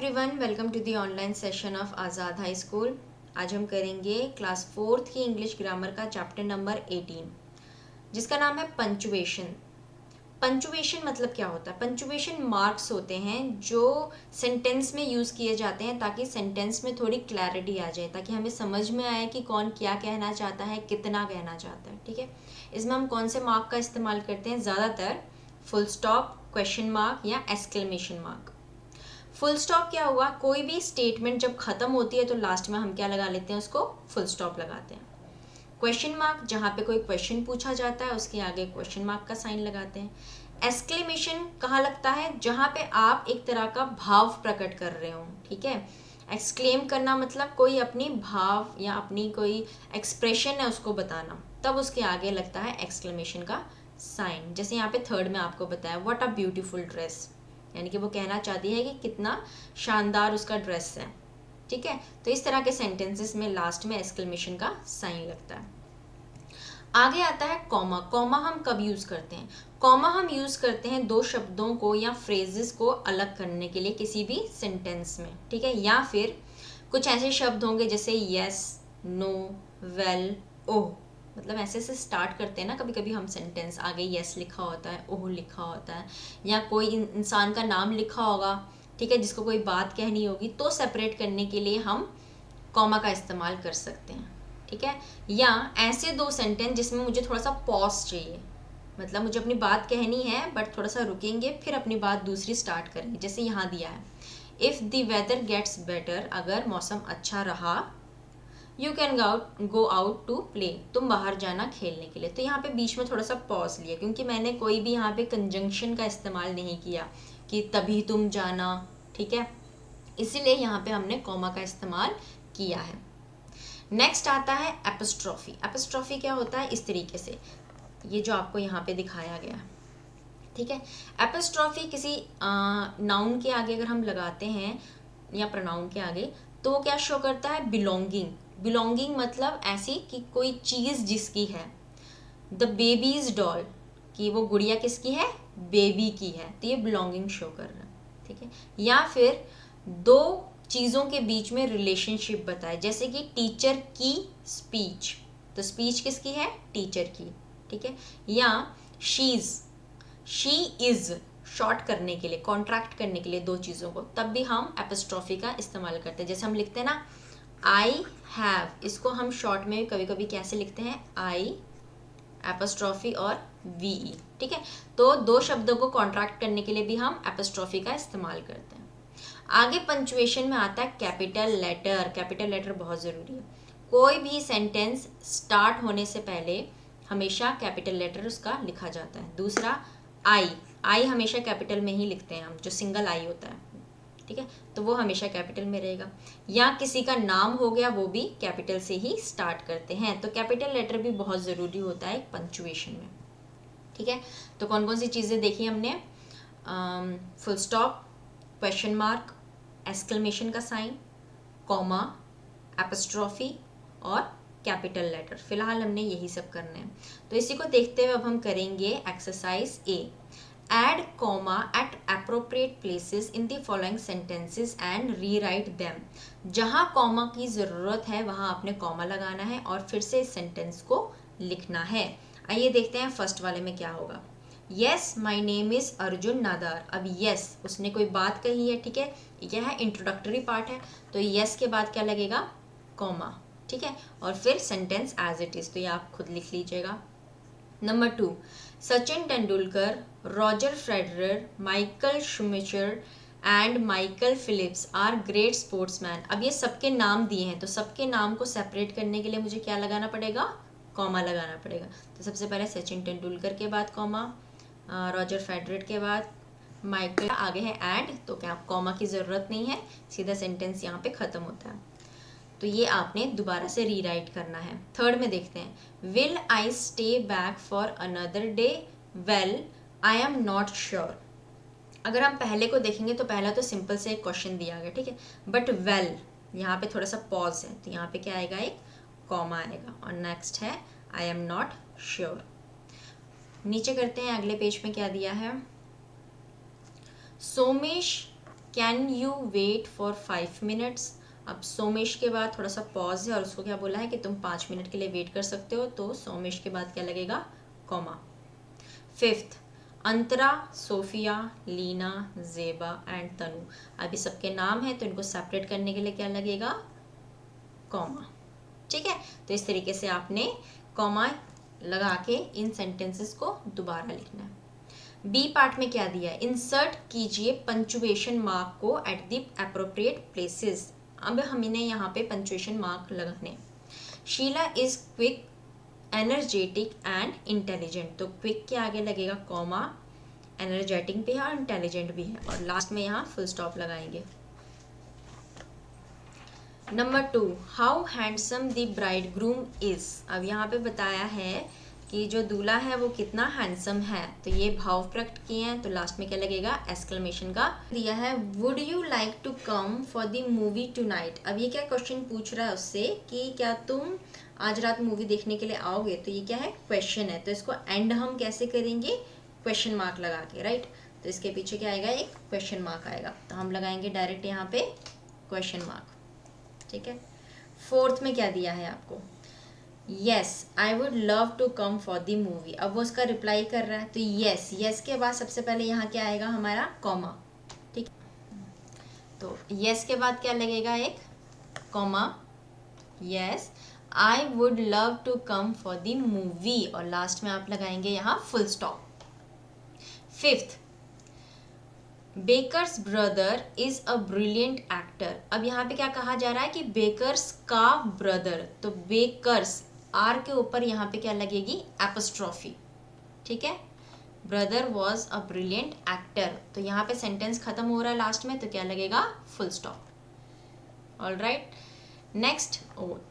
Everyone, welcome to the online session of Azad high school. आज हम करेंगे क्लास 4th की इंग्लिश ग्रामर का चैप्टर नंबर 18 जिसका नाम है पंचुएशन। पंचुएशन मतलब क्या होता है? पंचुएशन मार्क्स होते हैं जो सेंटेंस में यूज़ किए जाते हैं ताकि सेंटेंस में थोड़ी क्लैरिटी आ जाए, ताकि हमें समझ में आए कि कौन क्या कहना चाहता है, कितना कहना चाहता है। ठीक है, इसमें हम कौन से मार्क का इस्तेमाल करते हैं? ज़्यादातर फुल स्टॉप, क्वेश्चन मार्क या एक्सक्लेमेशन मार्क। फुल स्टॉप क्या हुआ? कोई भी स्टेटमेंट जब खत्म होती है तो लास्ट में हम क्या लगा लेते हैं? उसको फुल स्टॉप लगाते हैं। क्वेश्चन मार्क, जहाँ पे कोई क्वेश्चन पूछा जाता है उसके आगे क्वेश्चन मार्क का साइन लगाते हैं। एक्सक्लेमेशन कहाँ लगता है? जहाँ पे आप एक तरह का भाव प्रकट कर रहे हो। ठीक है, एक्सक्लेम करना मतलब कोई अपनी भाव या अपनी कोई एक्सप्रेशन है उसको बताना, तब उसके आगे लगता है एक्सक्लेमेशन का साइन। जैसे यहाँ पे थर्ड में आपको बताया व्हाट अ ब्यूटीफुल ड्रेस, यानी कि वो कहना चाहती है कि कितना शानदार उसका ड्रेस है। ठीक है, तो इस तरह के सेंटेंसेस में लास्ट में एक्सक्लेमेशन का साइन लगता है। आगे आता है कॉमा। कॉमा हम कब यूज करते हैं? कॉमा हम यूज करते हैं दो शब्दों को या फ्रेजेस को अलग करने के लिए किसी भी सेंटेंस में। ठीक है, या फिर कुछ ऐसे शब्द होंगे जैसे यस, नो, वेल, ओह, मतलब ऐसे से स्टार्ट करते हैं ना कभी कभी हम सेंटेंस, आगे यस लिखा होता है, ओह लिखा होता है, या कोई इंसान का नाम लिखा होगा, ठीक है, जिसको कोई बात कहनी होगी, तो सेपरेट करने के लिए हम कॉमा का इस्तेमाल कर सकते हैं। ठीक है, या ऐसे दो सेंटेंस जिसमें मुझे थोड़ा सा पॉज चाहिए, मतलब मुझे अपनी बात कहनी है बट थोड़ा सा रुकेंगे फिर अपनी बात दूसरी स्टार्ट करेंगे। जैसे यहाँ दिया है if the weather gets better, अगर मौसम अच्छा रहा, you can go out to play, तुम बाहर जाना खेलने के लिए। तो यहाँ पे बीच में थोड़ा सा पॉज लिया क्योंकि मैंने कोई भी यहाँ पे कंजंक्शन का इस्तेमाल नहीं किया कि तभी तुम जाना। ठीक है, इसीलिए यहाँ पे हमने कॉमा का इस्तेमाल किया है। नेक्स्ट आता है एपिस्ट्रॉफी। एपिस्ट्रॉफी क्या होता है? इस तरीके से, ये जो आपको यहाँ पे दिखाया गया है। ठीक है, एपिस्ट्रॉफी किसी नाउन के आगे अगर हम लगाते हैं या प्रोनाउन के आगे, तो वो क्या शो करता है? बिलोंगिंग। बिलोंगिंग मतलब ऐसी कि कोई चीज़ जिसकी है। द बेबीज डॉल, कि वो गुड़िया किसकी है? बेबी की है, तो ये बिलोंगिंग शो कर रहा है। ठीक है, या फिर दो चीज़ों के बीच में रिलेशनशिप बताए, जैसे कि टीचर की स्पीच, तो स्पीच किसकी है? टीचर की। ठीक है, या शीज, शी इज, शॉर्ट करने के लिए, कॉन्ट्रैक्ट करने के लिए दो चीज़ों को, तब भी हम एपिस्ट्रॉफी का इस्तेमाल करते हैं। जैसे हम लिखते हैं ना आई हैव, इसको हम शॉर्ट में कभी कभी कैसे लिखते हैं? आई एपिस्ट्रॉफी और वी। ठीक है, तो दो शब्दों को कॉन्ट्रैक्ट करने के लिए भी हम एपिस्ट्रॉफी का इस्तेमाल करते हैं। आगे पंचुएशन में आता है कैपिटल लेटर। कैपिटल लेटर बहुत ज़रूरी है। कोई भी सेंटेंस स्टार्ट होने से पहले हमेशा कैपिटल लेटर उसका लिखा जाता है। दूसरा आई, आई हमेशा कैपिटल में ही लिखते हैं हम, जो सिंगल आई होता है। ठीक है, तो वो हमेशा कैपिटल में रहेगा। या किसी का नाम हो गया, वो भी कैपिटल से ही स्टार्ट करते हैं। तो कैपिटल लेटर भी बहुत ज़रूरी होता है पंचुएशन में। ठीक है, तो कौन कौन सी चीज़ें देखी हमने? Full stop, question mark, exclamation का साइन, कॉमा, एपिस्ट्रॉफी और कैपिटल लेटर। फिलहाल हमने यही सब करने हैं। तो इसी को देखते हुए अब हम करेंगे exercise A. Add comma at appropriate places in the following sentences and rewrite them. जहाँ कॉमा की ज़रूरत है वहाँ आपने कॉमा लगाना है और फिर से इस सेंटेंस को लिखना है। आइए देखते हैं फर्स्ट वाले में क्या होगा। Yes, my name is Arjun नादार। अब yes, उसने कोई बात कही है। ठीक है, यह इंट्रोडक्टरी पार्ट है, तो yes के बाद क्या लगेगा? कॉमा। ठीक है, और फिर सेंटेंस एज इट इज़, तो ये आप खुद लिख लीजिएगा। Number 2, Sachin Tendulkar, Roger Federer, Michael Schumacher and Michael Phelps are great sportsman. अब ये सबके नाम दिए हैं, तो सबके नाम को सेपरेट करने के लिए मुझे क्या लगाना पड़ेगा? कॉमा लगाना पड़ेगा। तो सबसे पहले सचिन तेंदुलकर के बाद कॉमा, रॉजर फेडरर के बाद माइकल, आगे है एंड, तो क्या कॉमा की ज़रूरत नहीं है, सीधा सेंटेंस यहाँ पे ख़त्म होता है। तो ये आपने दोबारा से रीराइट करना है। थर्ड में देखते हैं, will I stay back for another day? Well I am not sure. अगर हम पहले को देखेंगे तो पहला तो सिंपल से एक क्वेश्चन दिया गया, ठीक है, बट वेल यहाँ पे थोड़ा सा पॉज है, तो यहाँ पे क्या आएगा? एक कॉमा आएगा। और नेक्स्ट है आई एम नॉट श्योर। नीचे करते हैं, अगले पेज में क्या दिया है? Somesh can you wait for 5 minutes. अब सोमेश के बाद थोड़ा सा पॉज है और उसको क्या बोला है कि तुम 5 मिनट के लिए वेट कर सकते हो, तो सोमेश के बाद क्या लगेगा, कॉमा। फिफ्थ, अंतरा, सोफिया, लीना, जेबा एंड तनु। अभी सबके नाम है तो इनको सेपरेट करने के लिए क्या लगेगा, कॉमा। ठीक है, तो इस तरीके से आपने कॉमा लगा के इन सेंटेंसेस को दोबारा लिखना है। बी पार्ट में क्या दिया है, इंसर्ट कीजिए पंचुएशन मार्क को एट द एप्रोप्रिएट प्लेसेस। अब हमने यहाँ पे पंचुएशन मार्क लगाने। Sheela is quick, energetic and intelligent, तो क्विक के आगे लगेगा कॉमा, एनर्जेटिक भी है और इंटेलिजेंट भी है, और लास्ट में यहाँ फुल स्टॉप लगाएंगे। Number 2, how handsome the bride groom is. अब यहाँ पे बताया है कि जो दूल्हा है वो कितना हैंडसम है, तो ये भाव प्रकट किए हैं, तो लास्ट में क्या लगेगा, एक्सक्लेमेशन का दिया है। Would you like to come for the movie tonight. अब ये क्या क्वेश्चन पूछ रहा है उससे कि क्या तुम आज रात मूवी देखने के लिए आओगे, तो ये क्या है, क्वेश्चन है, तो इसको एंड हम कैसे करेंगे, क्वेश्चन मार्क लगा के, राइट। तो इसके पीछे क्या आएगा, एक क्वेश्चन मार्क आएगा, तो हम लगाएंगे डायरेक्ट यहाँ पे क्वेश्चन मार्क। ठीक है, फोर्थ में क्या दिया है आपको, yes I would love to come for the movie. अब वो उसका रिप्लाई कर रहा है, तो येस, येस के बाद सबसे पहले यहाँ क्या आएगा, हमारा कॉमा। ठीक, तो येस के बाद क्या लगेगा, एक comma, yes I would love to come for the movie, और लास्ट में आप लगाएंगे यहाँ full stop. Fifth, Baker's brother is a brilliant actor. अब यहाँ पे क्या कहा जा रहा है कि बेकर्स का ब्रदर, तो बेकर्स आर के ऊपर यहाँ पे क्या लगेगी, एपोस्ट्रॉफी। ठीक है, brother was a brilliant actor, तो यहाँ पे सेंटेंस खत्म हो रहा है लास्ट में, तो क्या लगेगा, full stop. All right, next,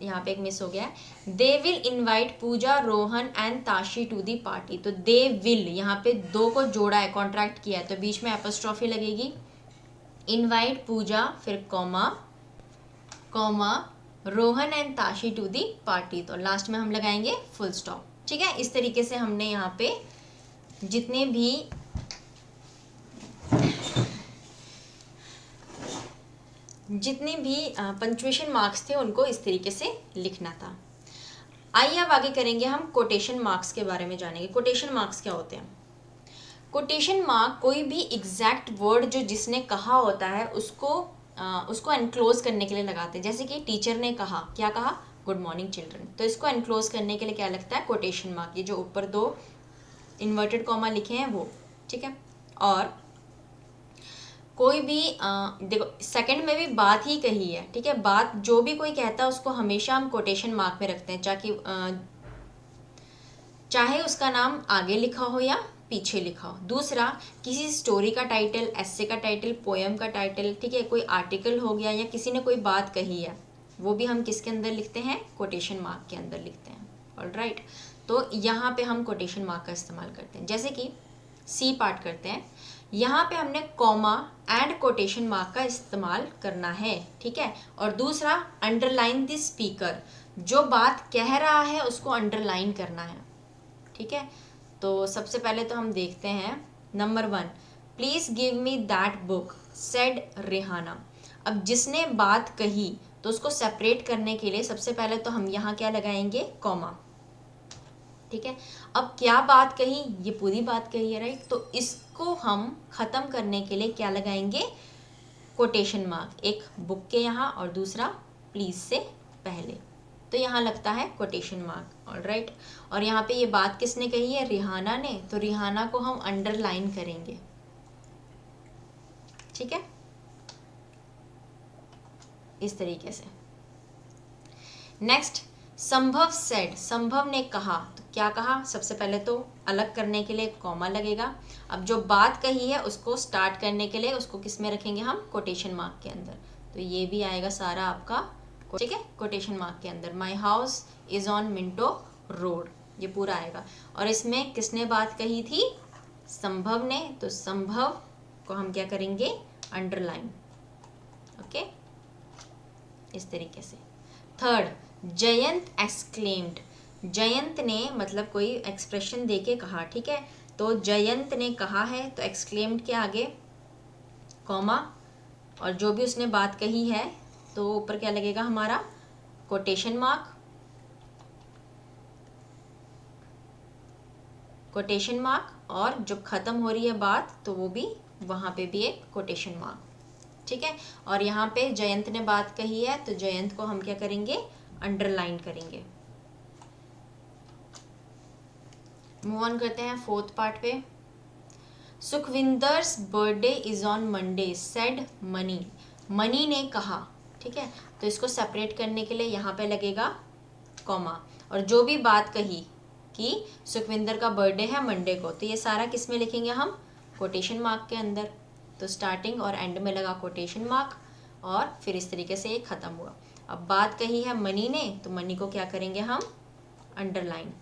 यहाँ पे एक मिस हो गया है। They will invite Pooja, Rohan and Tashi to the party, तो दे विल यहाँ पे दो को जोड़ा है, कॉन्ट्रैक्ट किया है, तो बीच में एपोस्ट्रॉफी लगेगी। इनवाइट पूजा, फिर comma, comma Rohan and Tashi to the party, तो लास्ट में हम लगाएंगे फुल स्टॉप। ठीक है, इस तरीके से हमने यहाँ पे जितने भी पंक्चुएशन मार्क्स थे उनको इस तरीके से लिखना था। आइए अब आगे करेंगे, हम कोटेशन मार्क्स के बारे में जानेंगे। कोटेशन मार्क्स क्या होते हैं। कोटेशन मार्क कोई भी एग्जैक्ट वर्ड जो जिसने कहा होता है उसको एनक्लोज करने के लिए लगाते हैं। जैसे कि टीचर ने कहा, क्या कहा, गुड मॉर्निंग चिल्ड्रन, तो इसको एनक्लोज करने के लिए क्या लगता है, कोटेशन मार्क। ये जो ऊपर दो इन्वर्टेड कॉमा लिखे हैं वो, ठीक है। और कोई भी देखो सेकंड में भी बात ही कही है, ठीक है, बात जो भी कोई कहता है उसको हमेशा हम कोटेशन मार्क में रखते हैं, चाहे उसका नाम आगे लिखा हो या पीछे लिखा हो। दूसरा, किसी स्टोरी का टाइटल, एस्से का टाइटल, पोएम का टाइटल, ठीक है, कोई आर्टिकल हो गया या किसी ने कोई बात कही है, वो भी हम किसके अंदर लिखते हैं, कोटेशन मार्क के अंदर लिखते हैं। ऑलराइट, तो यहाँ पे हम कोटेशन मार्क का इस्तेमाल करते हैं। जैसे कि सी पार्ट करते हैं, यहाँ पे हमने कॉमा एंड कोटेशन मार्क का इस्तेमाल करना है, ठीक है। और दूसरा, अंडरलाइन द स्पीकर, जो बात कह रहा है उसको अंडरलाइन करना है, ठीक है। तो सबसे पहले तो हम देखते हैं number 1, please give me that book said Rehana. अब जिसने बात कही तो उसको सेपरेट करने के लिए सबसे पहले तो हम यहाँ क्या लगाएंगे, कॉमा, ठीक है। अब क्या बात कही, ये पूरी बात कही है, राइट, तो इसको हम ख़त्म करने के लिए क्या लगाएंगे, कोटेशन मार्क, एक बुक के यहाँ और दूसरा प्लीज़ से पहले, तो यहाँ लगता है कोटेशन मार्क। ऑलराइट, और यहाँ पे ये बात किसने कही है, रिहाना ने, तो रिहाना को हम अंडरलाइन करेंगे, ठीक है, इस तरीके से। नेक्स्ट, संभव सेड, संभव ने कहा, तो क्या कहा, सबसे पहले तो अलग करने के लिए कॉमा लगेगा। अब जो बात कही है उसको स्टार्ट करने के लिए उसको किस में रखेंगे हम, कोटेशन मार्क के अंदर, तो ये भी आएगा सारा आपका, ठीक है, कोटेशन मार्क के अंदर। My house is on Minto road, ये पूरा आएगा। और इसमें किसने बात कही थी, संभव ने, तो संभव को हम क्या करेंगे, अंडरलाइन, ओके, इस तरीके से। थर्ड, जयंत एक्सक्लेम्ड, जयंत ने मतलब कोई एक्सप्रेशन देके कहा, ठीक है, तो जयंत ने कहा है, तो एक्सक्लेम्ड के आगे कॉमा, और जो भी उसने बात कही है तो ऊपर क्या लगेगा हमारा, कोटेशन मार्क, कोटेशन मार्क, और जब ख़त्म हो रही है बात तो वो भी वहाँ पे भी एक कोटेशन मार्क, ठीक है। और यहाँ पे जयंत ने बात कही है तो जयंत को हम क्या करेंगे, अंडरलाइन करेंगे। मूव ऑन करते हैं फोर्थ पार्ट पे। Sukhwinder's birthday is on Monday said Mani, Mani ने कहा, ठीक है। तो इसको सेपरेट करने के लिए यहाँ पे लगेगा कॉमा, और जो भी बात कही कि सुखविंदर का बर्थडे है मंडे को, तो ये सारा किस में लिखेंगे हम, कोटेशन मार्क के अंदर। तो स्टार्टिंग और एंड में लगा कोटेशन मार्क, और फिर इस तरीके से ये ख़त्म हुआ। अब बात कही है मनी ने, तो मनी को क्या करेंगे हम, underline.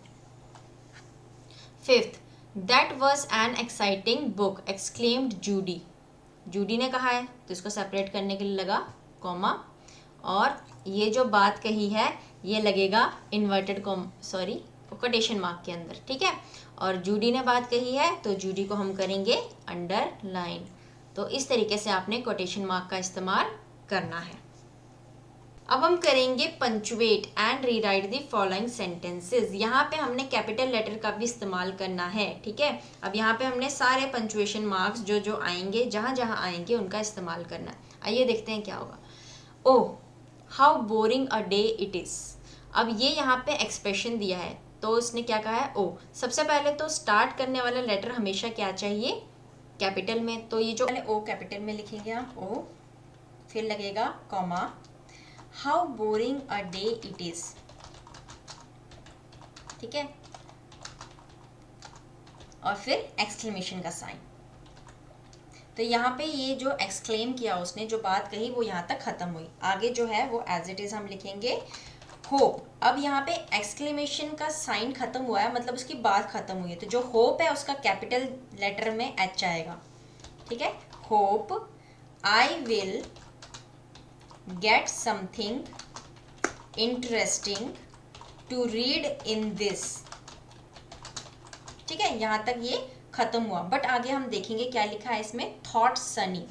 Fifth, that was an exciting book exclaimed Judy, Judy ने कहा है तो इसको सेपरेट करने के लिए लगा कॉमा, और ये जो बात कही है ये लगेगा इन्वर्टेड कोटेशन मार्क के अंदर, ठीक है। और जूडी ने बात कही है तो जूडी को हम करेंगे अंडरलाइन। तो इस तरीके से आपने कोटेशन मार्क का इस्तेमाल करना है। अब हम करेंगे punctuate and rewrite the following sentences. यहाँ पे हमने कैपिटल लेटर का भी इस्तेमाल करना है, ठीक है। अब यहाँ पे हमने सारे पंचुएशन मार्क्स जो जो आएंगे, जहाँ जहाँ आएंगे उनका इस्तेमाल करना है। आइए देखते हैं क्या होगा। Oh how boring a day it is. अब ये यहाँ पे एक्सप्रेशन दिया है तो उसने क्या कहा है, ओ। सबसे पहले तो स्टार्ट करने वाला लेटर हमेशा क्या चाहिए, कैपिटल में। तो ये जो पहले ओ कैपिटल में लिखेंगे हम, ओ, फिर लगेगा comma, how boring a day it is, ठीक है, और फिर एक्सक्लेमेशन का साइन। तो यहाँ पे ये जो एक्सक्लेम किया उसने, जो बात कही वो यहाँ तक खत्म हुई। आगे जो है वो एज इट इज हम लिखेंगे होप। अब यहाँ पे एक्सक्लेमेशन का साइन खत्म हुआ है, मतलब उसकी बात खत्म हुई है, तो जो होप है उसका कैपिटल लेटर में एच आएगा, ठीक है। Hope I will get something interesting to read in this, ठीक है। यहाँ तक ये खत्म हुआ, बट आगे हम देखेंगे क्या लिखा है इसमें, थॉट सनी।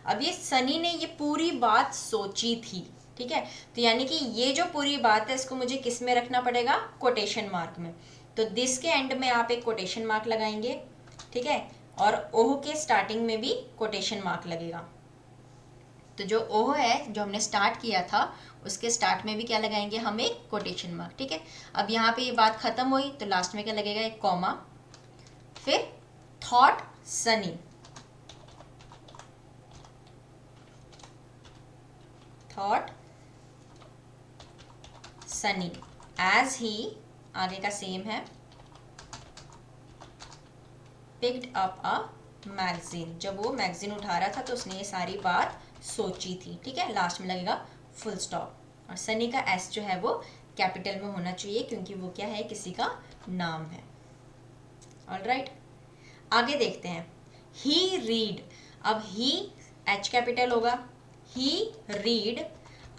अब ये सनी ने ये पूरी बात सोची थी, ठीक है। तो यानी कि ये जो पूरी बात है इसको मुझे किस में रखना पड़ेगा, कोटेशन मार्क में। तो दिस के एंड में आप एक कोटेशन मार्क लगाएंगे, ठीक है, और ओह के स्टार्टिंग में भी कोटेशन मार्क लगेगा। तो जो ओह है जो हमने स्टार्ट किया था उसके स्टार्ट में भी क्या लगाएंगे हम, एक कोटेशन मार्क, ठीक है। अब यहाँ पे ये बात खत्म हुई तो लास्ट में क्या लगेगा, एक कॉमा, फिर thought Sunny, thought Sunny as he, आगे का सेम है, पिक्ड अप अ मैगजीन, जब वो मैगजीन उठा रहा था तो उसने ये सारी बात सोची थी, ठीक है। लास्ट में लगेगा फुल स्टॉप, और सनी का एस जो है वो कैपिटल में होना चाहिए क्योंकि वो क्या है, किसी का नाम है। ऑलराइट, आगे देखते हैं। ही रीड, अब ही एच कैपिटल होगा, ही रीड,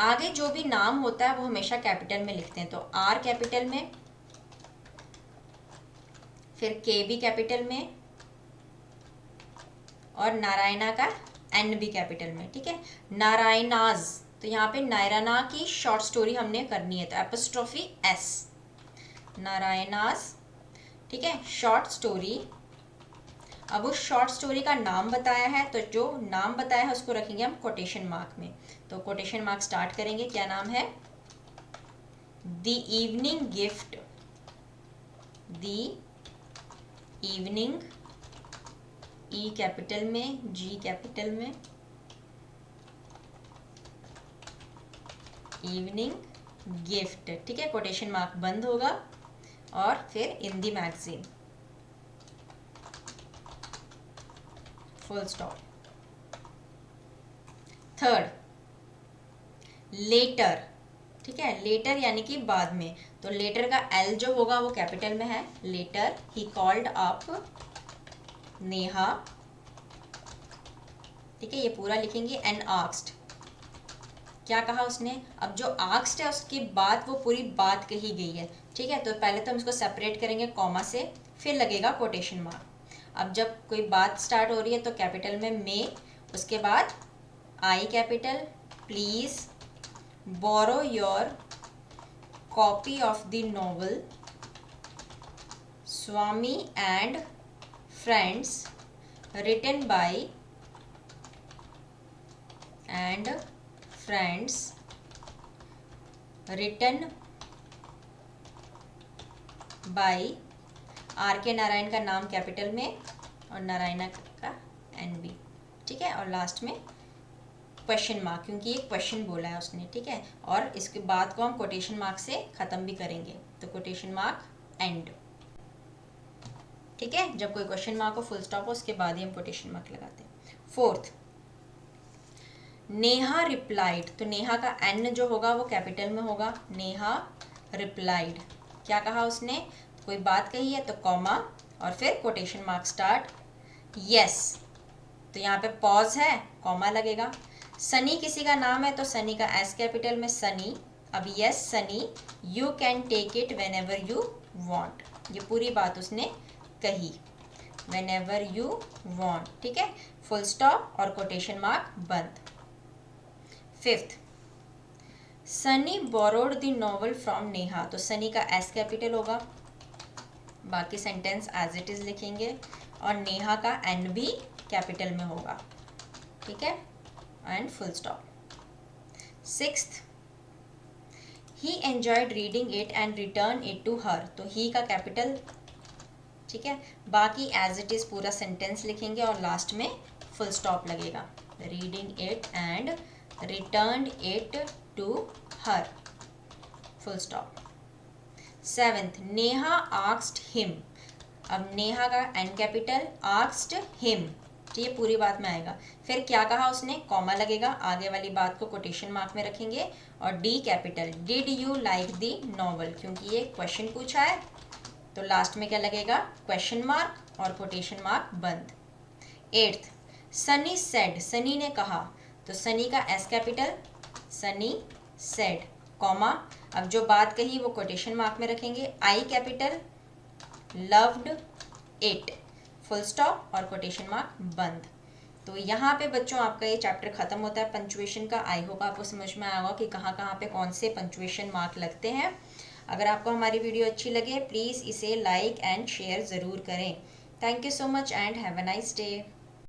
आगे जो भी नाम होता है वो हमेशा कैपिटल में लिखते हैं, तो आर कैपिटल में, फिर के भी कैपिटल में, और नारायणा का एन भी कैपिटल में, ठीक है। नारायणाज, तो यहाँ पे नारायणा की शॉर्ट स्टोरी हमने करनी है तो एपोस्ट्रोफी एस, नारायणाज, ठीक है, शॉर्ट स्टोरी। अब उस शॉर्ट स्टोरी का नाम बताया है तो जो नाम बताया है उसको रखेंगे हम कोटेशन मार्क में। तो कोटेशन मार्क स्टार्ट करेंगे, क्या नाम है, the evening gift, the evening, E capital में, जी कैपिटल में, इवनिंग गिफ्ट, ठीक है। कोटेशन मार्क बंद होगा और फिर in the magazine, full stop. Third, letter, ठीक है, लेटर यानी कि बाद में, तो लेटर का एल जो होगा वो कैपिटल में है, letter he called up Neha, ठीक है, ये पूरा लिखेंगे, एंड आस्क्ड, क्या कहा उसने। अब जो आस्क्ड है उसके बाद वो पूरी बात कही गई है, ठीक है। तो पहले तो हम इसको सेपरेट करेंगे कॉमा से, फिर लगेगा कोटेशन मार्क। अब जब कोई बात स्टार्ट हो रही है तो कैपिटल में मे, उसके बाद I capital, please borrow your copy of the novel Swami and Friends written by R K Narayan का नाम कैपिटल में और नारायणा का NB, ठीक है, और लास्ट में क्वेश्चन मार्क, क्योंकि ये क्वेश्चन बोला है उसने, ठीक है, और इसके बाद को हम कोटेशन मार्क से ख़त्म भी करेंगे, तो कोटेशन मार्क एंड, ठीक है, जब कोई क्वेश्चन मार्क हो, फुल स्टॉप हो, उसके बाद ही हम कोटेशन मार्क लगाते हैं। फोर्थ, नेहा रिप्लाइड, तो नेहा का N जो होगा वो कैपिटल में होगा। नेहा रिप्लाइड, क्या कहा उसने, कोई बात कही है तो कॉमा और फिर कोटेशन मार्क स्टार्ट, यस, तो यहाँ पे पॉज है, कॉमा लगेगा। सनी किसी का नाम है तो सनी का S कैपिटल में सनी, अब yes Sunny you can take it whenever you want, ये पूरी बात उसने कही, वेन एवर यू वॉन्ट, ठीक है, फुल स्टॉप और कोटेशन मार्क बंद। Fifth, Sunny borrowed the novel from Neha, तो सनी का S कैपिटल होगा, बाकी सेंटेंस एज इट इज लिखेंगे, और नेहा का N भी कैपिटल में होगा, ठीक है, and full stop. Sixth, he enjoyed reading it and return it to her, तो ही का कैपिटल, ठीक है, बाकी एज इट इज पूरा सेंटेंस लिखेंगे और लास्ट में फुल स्टॉप लगेगा, reading it and return it to her, full stop. Seventh, Neha asked him, अब नेहा का N कैपिटल, आस्क्ड हिम, तो ये पूरी बात में आएगा, फिर क्या कहा उसने, कॉमा लगेगा, आगे वाली बात को कोटेशन मार्क में रखेंगे, और D capital, did you like the novel, क्योंकि ये क्वेश्चन पूछा है तो लास्ट में क्या लगेगा, क्वेश्चन मार्क और कोटेशन मार्क बंद। एट्थ, सनी सेड, सनी ने कहा, तो सनी का S capital, Sunny said, comma, अब जो बात कही वो कोटेशन मार्क में रखेंगे, I capital, loved it, full stop और कोटेशन मार्क बंद। तो यहाँ पे बच्चों आपका ये चैप्टर खत्म होता है पंचुएशन का। आई होप आपको समझ में आएगा कि कहाँ कहाँ पे कौन से पंचुएशन मार्क लगते हैं। अगर आपको हमारी वीडियो अच्छी लगे प्लीज़ इसे लाइक एंड शेयर ज़रूर करें। Thank you so much and have a nice day.